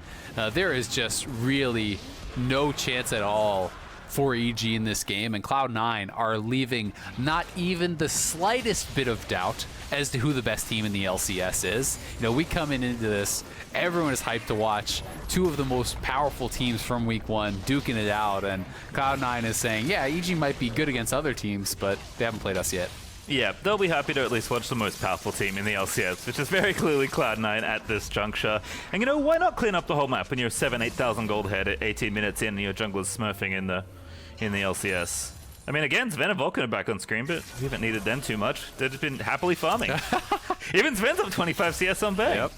There is just really no chance at all for EG in this game, and Cloud9 are leaving not even the slightest bit of doubt as to who the best team in the LCS is. You know, we come into this, everyone is hyped to watch two of the most powerful teams from week 1 duking it out, and Cloud9 is saying, yeah, EG might be good against other teams, but they haven't played us yet. Yeah, they'll be happy to at least watch the most powerful team in the LCS, which is very clearly Cloud9 at this juncture. And you know, why not clean up the whole map when you're 8,000 gold ahead at 18 minutes in and your jungler's smurfing in the LCS? I mean, again, Zven and Vulcan are back on screen, but we haven't needed them too much. They've just been happily farming. Even Zven's up 25 CS on Bay. Yep.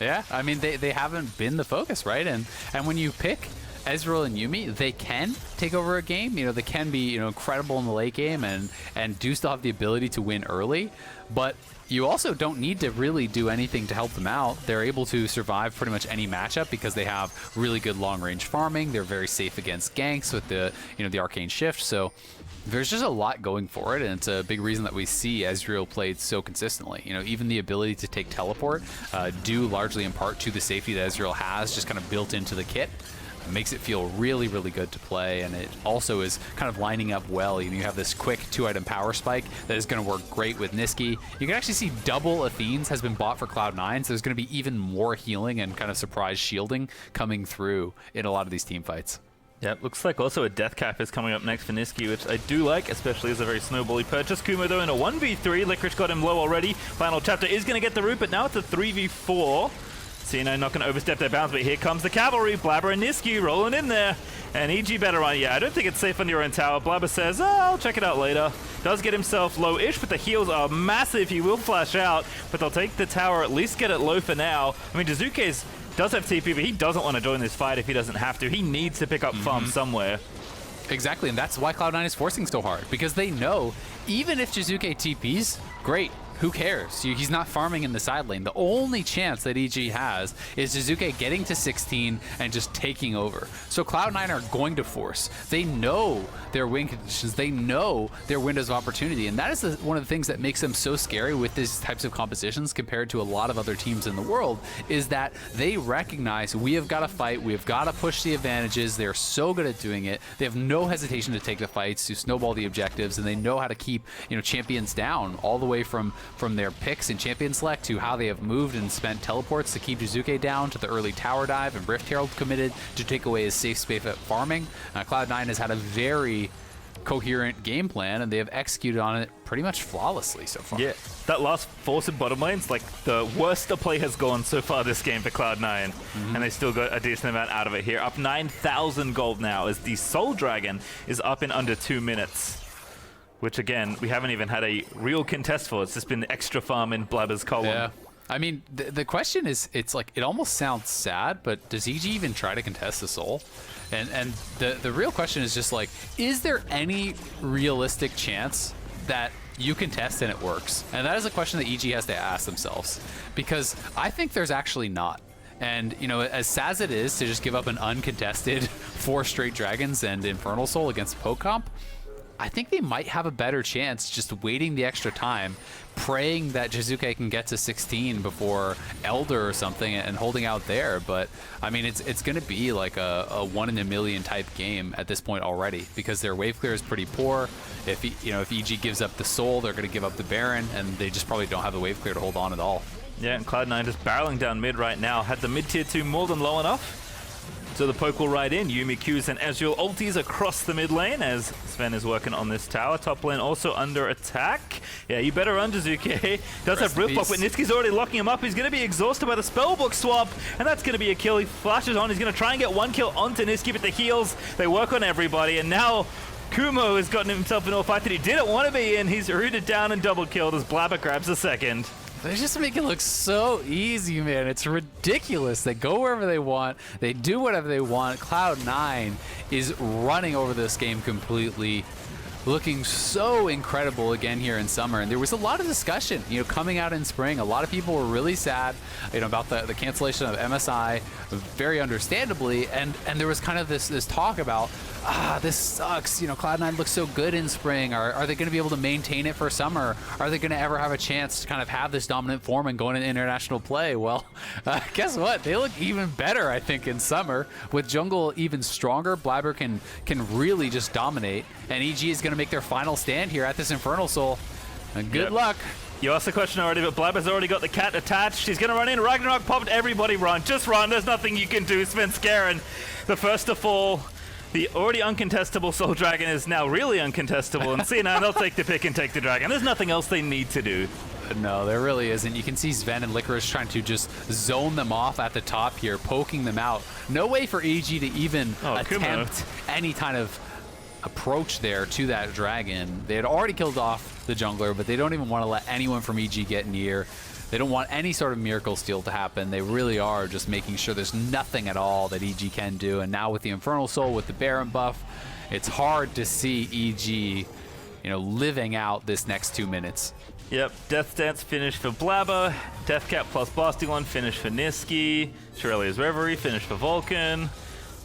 Yeah, I mean, they haven't been the focus, right? And when you pick Ezreal and Yuumi, they can take over a game. You know, they can be, you know, incredible in the late game and do still have the ability to win early. But you also don't need to really do anything to help them out. They're able to survive pretty much any matchup because they have really good long-range farming. They're very safe against ganks with the, you know, the arcane shift. So there's just a lot going for it, and it's a big reason that we see Ezreal played so consistently. You know, even the ability to take teleport, due largely in part to the safety that Ezreal has, just kind of built into the kit. It makes it feel really, really good to play, and it also is kind of lining up well. You have this quick 2-item power spike that is going to work great with Nisqy. You can actually see double Athenes has been bought for Cloud9, so there's going to be even more healing and kind of surprise shielding coming through in a lot of these team fights. Yeah, looks like also a death cap is coming up next for Nisqy, which I do like, especially as a very snowbally purchase. Kumo, though, in a 1v3. Licorice got him low already. Final chapter is going to get the root, but now it's a 3v4. C9 not going to overstep their bounds, but here comes the cavalry. Blaber and Nisqy rolling in there. And EG better run. Yeah, I don't think it's safe on your own tower. Blaber says, oh, I'll check it out later. Does get himself low-ish, but the heals are massive. He will flash out, but they'll take the tower, at least get it low for now. I mean, Jiizuke does have TP, but he doesn't want to join this fight if he doesn't have to. He needs to pick up farm somewhere. Exactly, and that's why Cloud9 is forcing so hard, because they know even if Jiizuke TPs, great. Who cares? He's not farming in the side lane. The only chance that EG has is Jiizuke getting to 16 and just taking over. So Cloud9 are going to force. They know their win conditions. They know their windows of opportunity. And that is one of the things that makes them so scary with these types of compositions compared to a lot of other teams in the world, is that they recognize we have got to fight. We have got to push the advantages. They're so good at doing it. They have no hesitation to take the fights, to snowball the objectives, and they know how to keep, you know, champions down all the way from their picks in champion select to how they have moved and spent teleports to keep Jiizuke down, to the early tower dive and Rift Herald committed to take away his safe space at farming. Cloud9 has had a very coherent game plan, and they have executed on it pretty much flawlessly so far. Yeah, that last force in bottom lane's like the worst the play has gone so far this game for Cloud9, and they still got a decent amount out of it here. Up 9,000 gold now as the Soul Dragon is up in under 2 minutes. Which, again, we haven't even had a real contest for. It's just been extra farm in Blaber's column. Yeah. I mean, the question is, it's like, it almost sounds sad, but does EG even try to contest the Soul? And the real question is just like, is there any realistic chance that you contest and it works? And that is a question that EG has to ask themselves. Because I think there's actually not. And, you know, as sad as it is to just give up an uncontested 4 straight dragons and Infernal Soul against poke comp, I think they might have a better chance just waiting the extra time, praying that Jiizuke can get to 16 before Elder or something and holding out there. But I mean, it's going to be like a 1 in a million type game at this point already, because their wave clear is pretty poor. If if EG gives up the soul, they're going to give up the Baron, and they just probably don't have the wave clear to hold on at all. Yeah, and Cloud9 just barreling down mid right now. Had the mid tier 2 more than low enough. So the poke will ride in. Yuumi Qs and Ezreal ultis across the mid lane as Zven is working on this tower. Top lane also under attack. Yeah, you better run, Jiizuke. Does have Rift Block, but Nisqy's already locking him up. He's going to be exhausted by the spellbook swap, and that's going to be a kill. He flashes on. He's going to try and get 1 kill onto Nisqy, but the heals, they work on everybody. And now Kumo has gotten himself into a fight that he didn't want to be in. He's rooted down and double killed as Blaber grabs the second. They just make it look so easy, man. It's ridiculous. They go wherever they want. They do whatever they want. Cloud9 is running over this game completely, looking so incredible again here in summer. And there was a lot of discussion, coming out in spring. A lot of people were really sad, about the cancellation of MSI, very understandably. And there was kind of this talk about, this sucks. Cloud9 looks so good in spring. Are they going to be able to maintain it for summer? Are they going to ever have a chance to kind of have this dominant form and go into international play? Well, guess what? They look even better, I think, in summer. With jungle even stronger, Blaber can really just dominate. And EG is going to make their final stand here at this Infernal Soul. And good luck. You asked the question already, but Blaber's already got the cat attached. He's going to run in. Ragnarok popped. Everybody run. Just run. There's nothing you can do. Svenskeren, the first to fall. The already uncontestable Soul Dragon is now really uncontestable. And C9, they'll take the pick and take the dragon. There's nothing else they need to do. No, there really isn't. You can see Zven and Licorice trying to just zone them off at the top here, poking them out. No way for EG to even attempt Kumo. any kind of approach there to that dragon. They had already killed off the jungler, but they don't even want to let anyone from EG get near. They don't want any sort of miracle steal to happen. They really are just making sure there's nothing at all that EG can do. And now with the Infernal Soul, with the Baron buff, it's hard to see EG, living out this next 2 minutes. Yep, Death Dance finish for Blaber, Deathcap plus Bastion finish for Nisqy, Shirley's Reverie finish for Vulcan.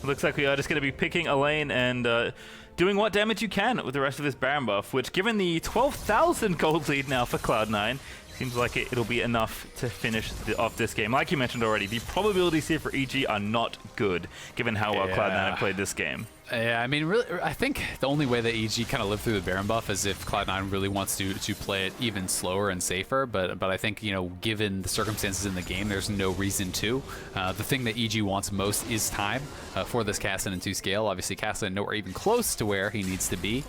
Looks like we are just going to be picking a lane and doing what damage you can with the rest of this Baron buff, which given the 12,000 gold lead now for Cloud9, seems like it'll be enough to finish off this game. Like you mentioned already, the probabilities here for EG are not good, given how well Cloud9 have played this game. Yeah, I mean, really, I think the only way that EG kind of lived through the Baron buff is if Cloud9 really wants to play it even slower and safer. But I think, given the circumstances in the game, there's no reason to. The thing that EG wants most is time for this Kassadin 2 scale. Obviously, Kassadin nowhere even close to where he needs to be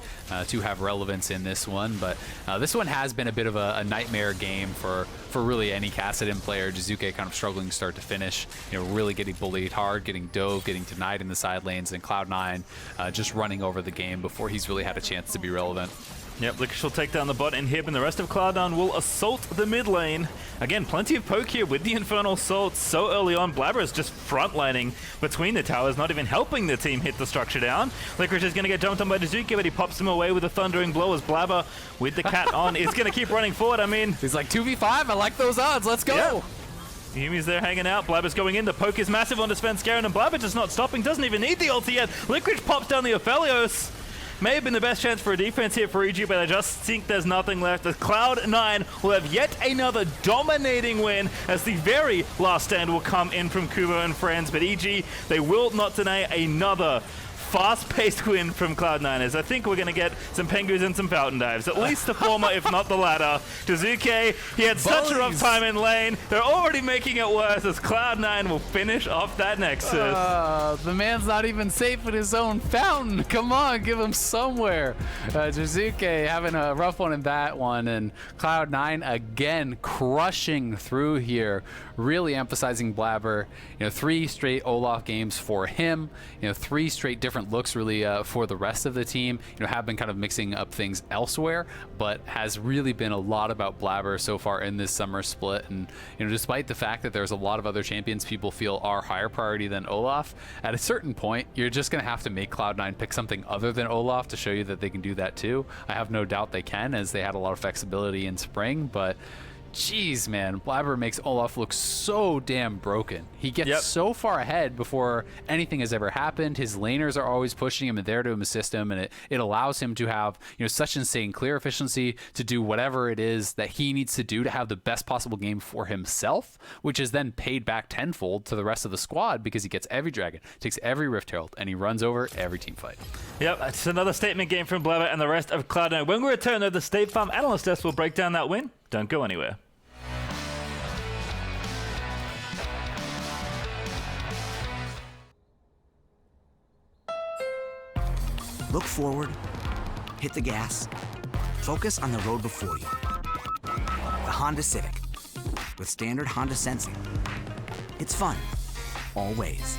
to have relevance in this one. But this one has been a bit of a nightmare game for really any Kassadin player. Jiizuke kind of struggling start to finish, really getting bullied hard, getting dove, getting denied in the side lanes, and Cloud9 just running over the game before he's really had a chance to be relevant. Yep, Licorice will take down the bot inhib, and the rest of Cloud9 will assault the mid lane. Again, plenty of poke here with the Infernal Assault so early on. Blaber is just frontlining between the towers, not even helping the team hit the structure down. Licorice is going to get jumped on by Jiizuke, but he pops him away with a Thundering Blow as Blaber, with the cat on, is going to keep running forward. I mean, he's like 2v5. I like those odds. Let's go. Yeah. Yuumi's there hanging out. Blaber's going in. The poke is massive onto Svenskeren, and Blaber just not stopping. Doesn't even need the ulti yet. Licorice pops down the Aphelios. May have been the best chance for a defense here for EG, but I just think there's nothing left. The Cloud9 will have yet another dominating win as the very last stand will come in from Kumo and friends. But EG, they will not deny another fast-paced win from Cloud9ers. I think we're going to get some Pengus and some Fountain Dives. At least the former, if not the latter. Jiizuke, he had such a rough time in lane. They're already making it worse as Cloud9 will finish off that Nexus. The man's not even safe in his own fountain. Come on, give him somewhere. Jiizuke having a rough one in that one, and Cloud9 again crushing through here, really emphasizing Blaber. 3 straight Olaf games for him. 3 straight different looks really for the rest of the team. Have been kind of mixing up things elsewhere, but has really been a lot about Blaber so far in this summer split. And despite the fact that there's a lot of other champions people feel are higher priority than Olaf, at a certain point you're just going to have to make Cloud9 pick something other than Olaf to show you that they can do that too. I have no doubt they can, as they had a lot of flexibility in spring, but Jeez, man, Blaber makes Olaf look so damn broken. He gets so far ahead before anything has ever happened. His laners are always pushing him and there to assist him, and it allows him to have, you know, such insane clear efficiency to do whatever it is that he needs to do to have the best possible game for himself, which is then paid back tenfold to the rest of the squad because he gets every dragon, takes every Rift Herald, and he runs over every team fight. Yep, it's another statement game from Blaber and the rest of Cloud9. When we return, though, the State Farm Analyst Desk will break down that win. Don't go anywhere. Look forward, hit the gas, focus on the road before you. The Honda Civic, with standard Honda sensing. It's fun, always.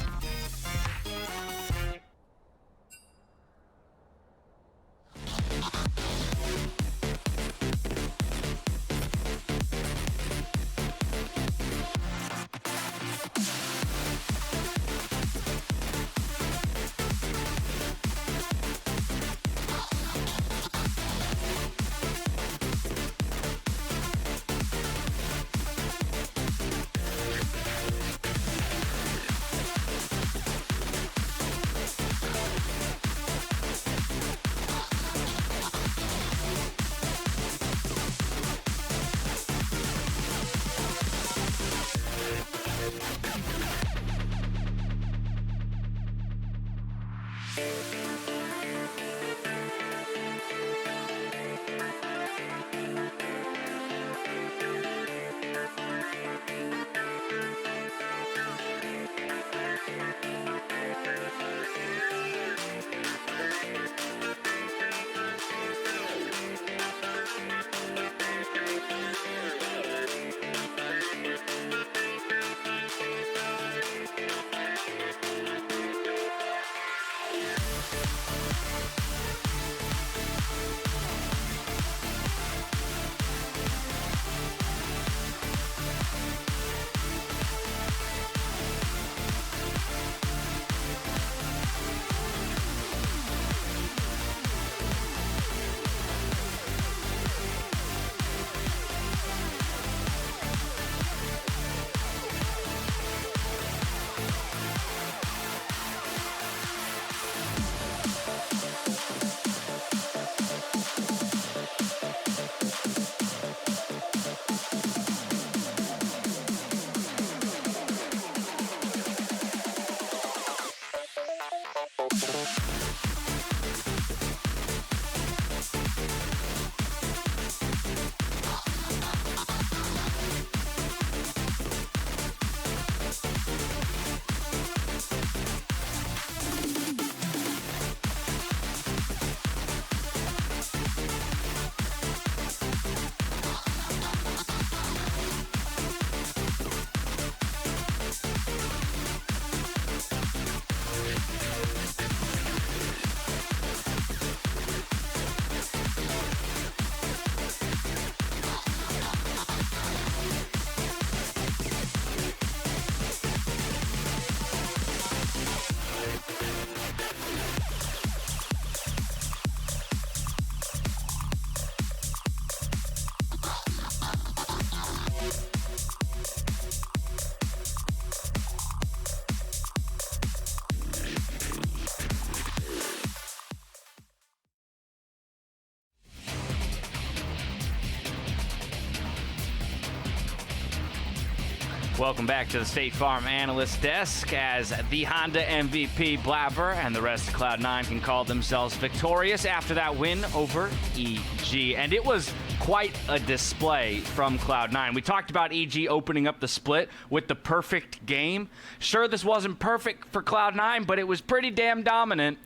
Welcome back to the State Farm Analyst Desk as the Honda MVP Blaber and the rest of Cloud9 can call themselves victorious after that win over EG. And it was quite a display from Cloud9. We talked about EG opening up the split with the perfect game. Sure, this wasn't perfect for Cloud9, but it was pretty damn dominant.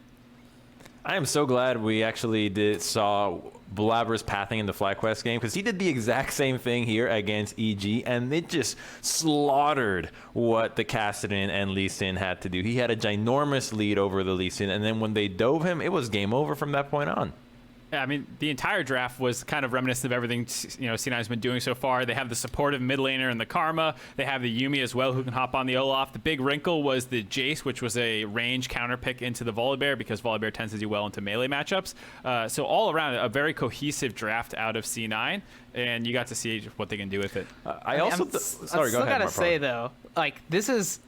I am so glad we actually saw Blaber's pathing in the FlyQuest game, because he did the exact same thing here against EG, and it just slaughtered what the Kassadin and Lee Sin had to do. He had a ginormous lead over the Lee Sin, and then when they dove him, it was game over from that point on. I mean, the entire draft was kind of reminiscent of everything C9 has been doing so far. They have the supportive mid laner and the Karma. They have the Yuumi as well, who can hop on the Olaf. The big wrinkle was the Jayce, which was a range counter pick into the Volibear because Volibear tends to do well into melee matchups. So all around, a very cohesive draft out of C9, and you got to see what they can do with it. I also sorry, go ahead. I gotta say though, like this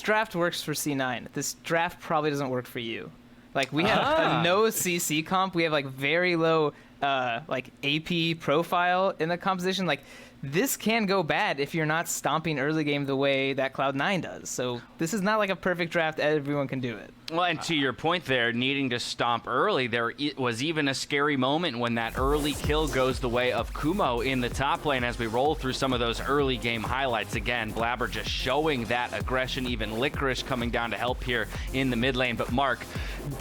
draft works for C9. This draft probably doesn't work for you. Like we have a no CC comp. We have like very low like AP profile in the composition. Like this can go bad if you're not stomping early game the way that Cloud9 does. So this is not like a perfect draft. Everyone can do it. Well, and to your point there, needing to stomp early, there was even a scary moment when that early kill goes the way of Kumo in the top lane as we roll through some of those early game highlights. Again, Blaber just showing that aggression, even Licorice coming down to help here in the mid lane. But Mark,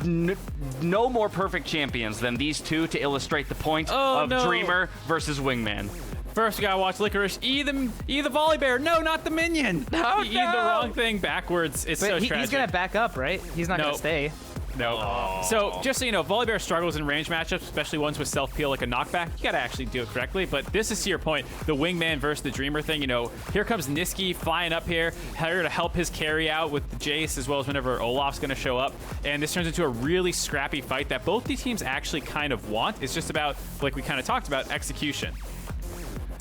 no more perfect champions than these two to illustrate the point of Dreamer versus Wingman. First, we gotta watch Licorice E the Volibear. No, not the minion. Oh, he E the wrong thing backwards. It's so tragic. He's gonna back up, right? He's not gonna stay. No. So just so you know, Volibear struggles in range matchups, especially ones with self-peel like a knockback. You gotta actually do it correctly. But this is to your point, the Wingman versus the Dreamer thing. You know, here comes Nisqy flying up here to help his carry out with the Jayce, as well as whenever Olaf's gonna show up. And this turns into a really scrappy fight that both these teams actually kind of want. It's just about, like we kind of talked about, execution.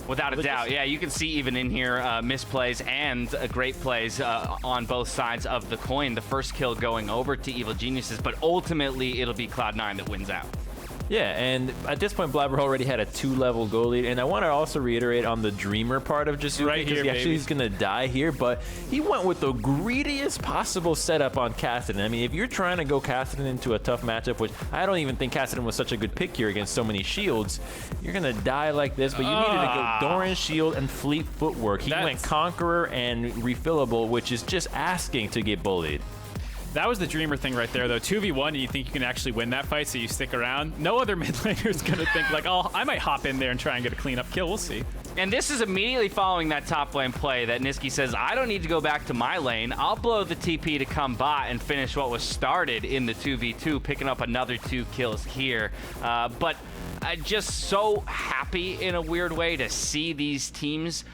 Without a doubt, yeah, you can see even in here misplays and great plays on both sides of the coin. The first kill going over to Evil Geniuses, but ultimately it'll be Cloud9 that wins out. Yeah, and at this point, Blaber already had a 2-level goal lead, and I want to also reiterate on the Dreamer part of Jiizuke, right here, because he's going to die here, but he went with the greediest possible setup on Kassadin. I mean, if you're trying to go Kassadin into a tough matchup, which I don't even think Kassadin was such a good pick here against so many shields, you're going to die like this, but you needed to go Doran shield and fleet footwork. He went Conqueror and Refillable, which is just asking to get bullied. That was the Dreamer thing right there, though. 2v1, and you think you can actually win that fight, so you stick around. No other mid laner is going to think, like, oh, I might hop in there and try and get a clean-up kill. We'll see. And this is immediately following that top lane play that Nisqy says, I don't need to go back to my lane. I'll blow the TP to come bot and finish what was started in the 2v2, picking up another 2 kills here. But I'm just so happy in a weird way to see these teams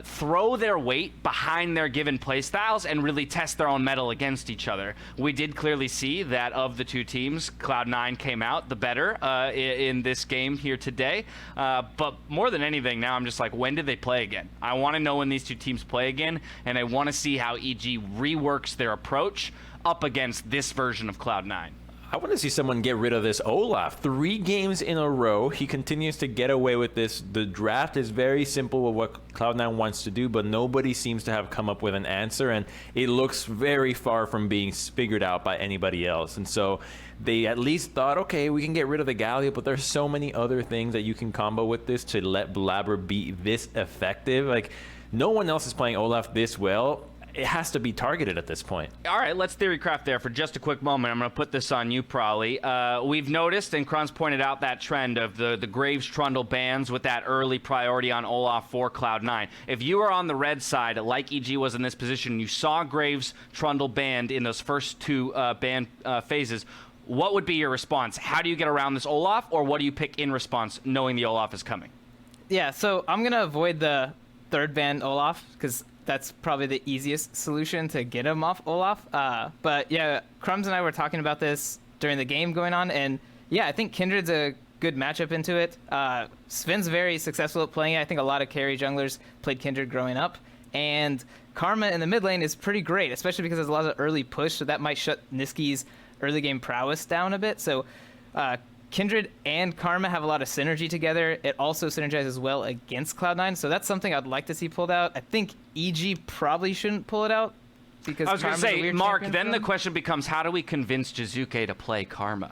throw their weight behind their given playstyles and really test their own mettle against each other. We did clearly see that of the two teams, Cloud9 came out the better in this game here today. But more than anything, now I'm just like, when did they play again? I want to know when these two teams play again, and I want to see how EG reworks their approach up against this version of Cloud9. I want to see someone get rid of this Olaf. 3 games in a row, he continues to get away with this. The draft is very simple with what Cloud9 wants to do, but nobody seems to have come up with an answer, and it looks very far from being figured out by anybody else. And so they at least thought, okay, we can get rid of the Galio, but there's so many other things that you can combo with this to let Blaber be this effective. Like, no one else is playing Olaf this well. It has to be targeted at this point. All right, let's theorycraft there for just a quick moment. I'm going to put this on you, Prolly. We've noticed, and Crumbs pointed out that trend of the Graves Trundle bans with that early priority on Olaf for Cloud9. If you were on the red side, like EG was in this position, you saw Graves Trundle banned in those first 2 ban phases, what would be your response? How do you get around this Olaf, or what do you pick in response knowing the Olaf is coming? Yeah, so I'm going to avoid the 3rd ban Olaf, because that's probably the easiest solution to get him off Olaf. But yeah, Crumbs and I were talking about this during the game going on, and yeah, I think Kindred's a good matchup into it. Sven's very successful at playing it. I think a lot of carry junglers played Kindred growing up, and Karma in the mid lane is pretty great, especially because there's a lot of early push, so that might shut Nisqy's early game prowess down a bit. So Kindred and Karma have a lot of synergy together. It also synergizes well against Cloud9, so that's something I'd like to see pulled out. I think EG probably shouldn't pull it out because I was going to Karma's a say, weird Mark, champion then for the him. question becomes, how do we convince Jiizuke to play Karma?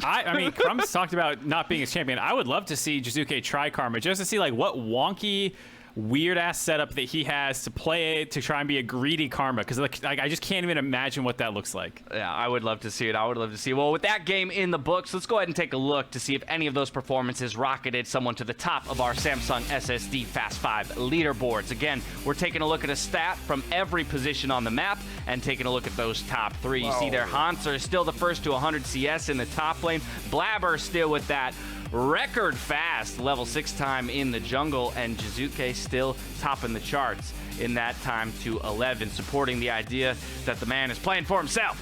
I mean, Crumbs talked about not being his champion. I would love to see Jiizuke try Karma just to see like what wonky weird ass setup that he has to play to try and be a greedy Karma, because like I just can't even imagine what that looks like. Yeah, I would love to see it. I would love to see it. Well, with that game in the books, let's go ahead and take a look to see if any of those performances rocketed someone to the top of our Samsung SSD Fast 5 leaderboards. Again, we're taking a look at a stat from every position on the map and taking a look at those top three. You see there, Hanser is still the first to 100 CS in the top lane. Blaber still with that record fast level 6 time in the jungle, and Jiizuke still topping the charts in that time to 11, supporting the idea that the man is playing for himself.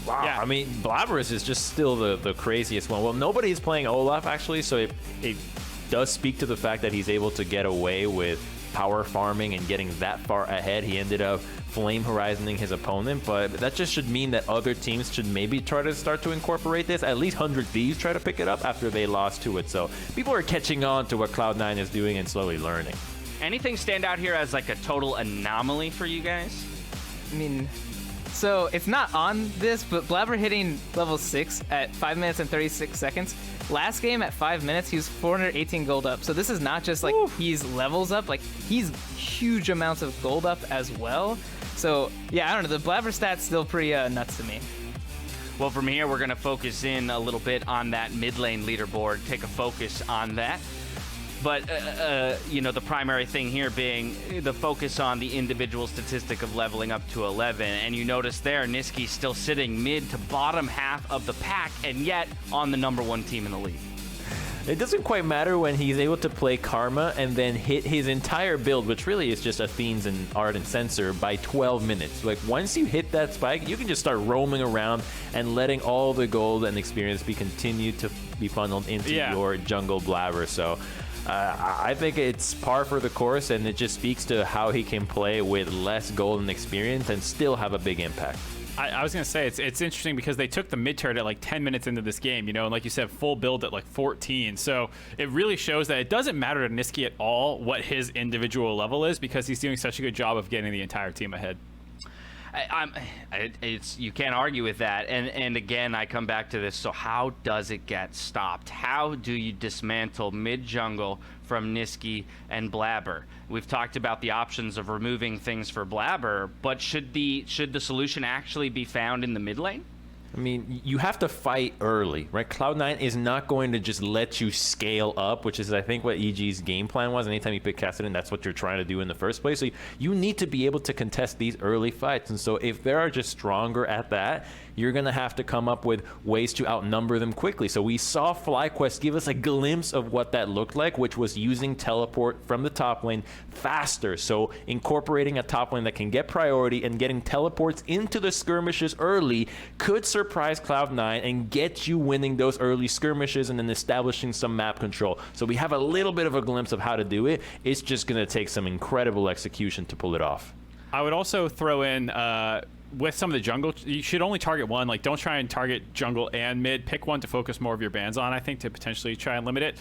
Wow. Yeah. I mean, Blaber is just still the craziest one. Well, nobody's playing Olaf, actually, so it does speak to the fact that he's able to get away with power farming and getting that far ahead. He ended up flame horizoning his opponent, but that just should mean that other teams should maybe try to start to incorporate this. At least 100 Thieves try to pick it up after they lost to it. So people are catching on to what Cloud9 is doing and slowly learning. Anything stand out here as like a total anomaly for you guys? I mean, so it's not on this, but Blaber hitting level 6 at 5 minutes and 36 seconds. Last game at 5 minutes, he was 418 gold up. So this is not just like he's levels up, like he's huge amounts of gold up as well. So yeah, I don't know, the Blaber stat's still pretty nuts to me. Well, from here, we're going to focus in a little bit on that mid lane leaderboard, take a focus on that. But, you know, the primary thing here being the focus on the individual statistic of leveling up to 11. And you notice there, Nisqy still sitting mid to bottom half of the pack, and yet on the #1 team in the league. It doesn't quite matter when he's able to play Karma and then hit his entire build, which really is just Athene's and Ardent Sensor, by 12 minutes. Like, once you hit that spike, you can just start roaming around and letting all the gold and experience be continued to be funneled into your jungle Blaber. So I think it's par for the course, and it just speaks to how he can play with less gold and experience and still have a big impact. I was going to say, it's interesting because they took the mid turret at like 10 minutes into this game, you know, and like you said, full build at like 14. So it really shows that it doesn't matter to Nisqy at all what his individual level is, because he's doing such a good job of getting the entire team ahead. You can't argue with that, and again, I come back to this. So how does it get stopped? How do you dismantle mid jungle from Nisqy and Blaber? We've talked about the options of removing things for Blaber, but should the solution actually be found in the mid lane? I mean, you have to fight early, right? Cloud9 is not going to just let you scale up, which is, I think, what EG's game plan was. Anytime you pick Kassadin, that's what you're trying to do in the first place. So you need to be able to contest these early fights. And so if they are just stronger at that, you're going to have to come up with ways to outnumber them quickly. So we saw FlyQuest give us a glimpse of what that looked like, which was using teleport from the top lane faster. So incorporating a top lane that can get priority and getting teleports into the skirmishes early could surprise Cloud9 and get you winning those early skirmishes and then establishing some map control. So we have a little bit of a glimpse of how to do it. It's just going to take some incredible execution to pull it off. I would also throw in, with some of the jungle, you should only target one. Like, don't try and target jungle and mid. Pick one to focus more of your bans on, I think, to potentially try and limit it.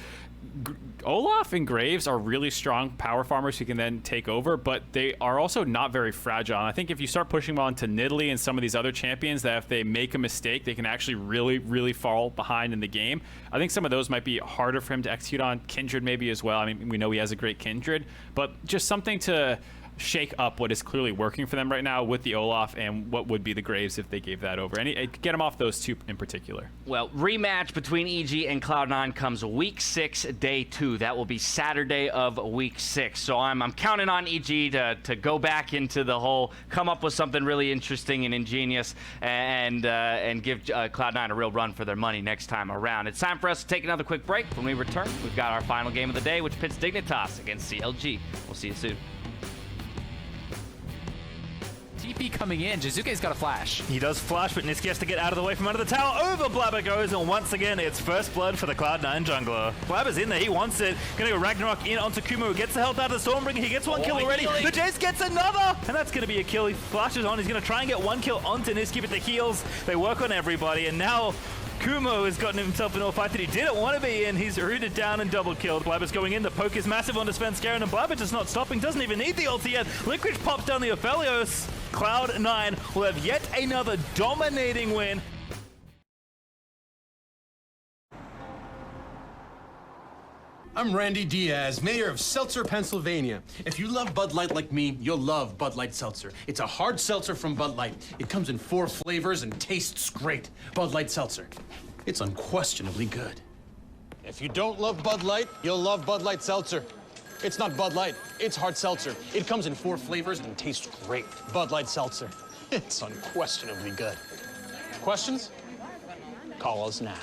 Olaf and Graves are really strong power farmers who can then take over, but they are also not very fragile. And I think if you start pushing them on to Nidalee and some of these other champions, that if they make a mistake, they can actually really, really fall behind in the game. I think some of those might be harder for him to execute on. Kindred maybe as well. I mean, we know he has a great Kindred, but just something to shake up what is clearly working for them right now with the Olaf and what would be the Graves if they gave that over. Get them off those two in particular. Well, rematch between EG and Cloud9 comes week 6, day 2. That will be Saturday of week 6. So I'm counting on EG to go back into the hole, come up with something really interesting and ingenious, and give Cloud9 a real run for their money next time around. It's time for us to take another quick break. When we return, we've got our final game of the day, which pits Dignitas against CLG. We'll see you soon. TP coming in. Jiizuke's got a flash. He does flash, but Nisqy has to get out of the way from under the tower. Over Blaber goes, and once again, it's first blood for the Cloud9 jungler. Blaber's in there. He wants it. Gonna go Ragnarok in onto Kumo, who gets the health out of the Stormbringer. He gets one kill already. The Jayce gets another, and that's gonna be a kill. He flashes on. He's gonna try and get one kill onto Nisqy, but the heals, they work on everybody, and now Kumo has gotten himself into a fight that he didn't want to be in. He's rooted down and double killed. Blaber's going in. The poke is massive onto Svenskeren, and Blaber just not stopping. Doesn't even need the ulti yet. Licorice pops down the Aphelios. Cloud9 will have yet another dominating win. I'm Randy Diaz, mayor of Seltzer, Pennsylvania. If you love Bud Light like me, you'll love Bud Light Seltzer. It's a hard seltzer from Bud Light. It comes in 4 flavors and tastes great. Bud Light Seltzer. It's unquestionably good. If you don't love Bud Light, you'll love Bud Light Seltzer. It's not Bud Light, it's hard seltzer. It comes in 4 flavors and tastes great. Bud Light Seltzer. It's unquestionably good. Questions? Call us now.